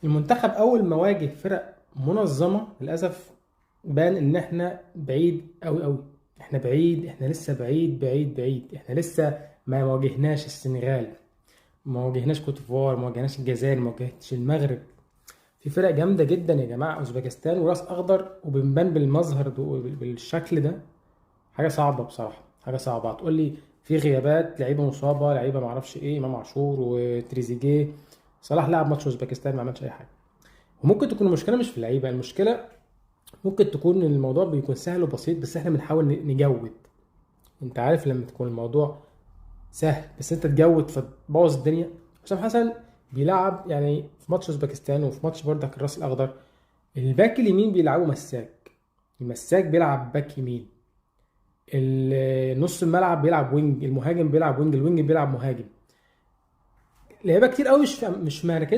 المنتخب اول ما واجه فرق منظمه للاسف بان ان احنا بعيد قوي قوي. احنا بعيد، احنا لسه بعيد بعيد بعيد، احنا لسه ما واجهناش السنغال، ما واجهناش كوت ديفوار، ما واجهناش الجزائر، ما واجهناش المغرب. في فرق جامده جدا يا جماعه، اوزبكستان وراس اخضر وبنبان بالمظهر ده بالشكل ده. حاجه صعبه بصراحه، حاجه صعبه. هتقول لي في غيابات، لعيبه مصابه، لعيبه ما اعرفش ايه، امام عاشور وتريزيجيه. صلاح لعب ماتش اوزبكستان ما عملش اي حاجه. وممكن تكون المشكله مش في اللعيبه، المشكله ممكن تكون إن الموضوع بيكون سهل وبسيط بس احنا بنحاول نجود. انت عارف لما تكون الموضوع سهل بس انت تجود فتبوظ الدنيا. حسام حسن بيلعب يعني في ماتش اوزبكستان وفي ماتش بردك الراس الاخضر، الباك اليمين بيلعبوا مساك، المساك بيلعب باك يمين، نص الملعب بيلعب وينج، المهاجم بيلعب وينج، الوينج بيلعب مهاجم. لعيبه كتير قوي مش في مراكزها.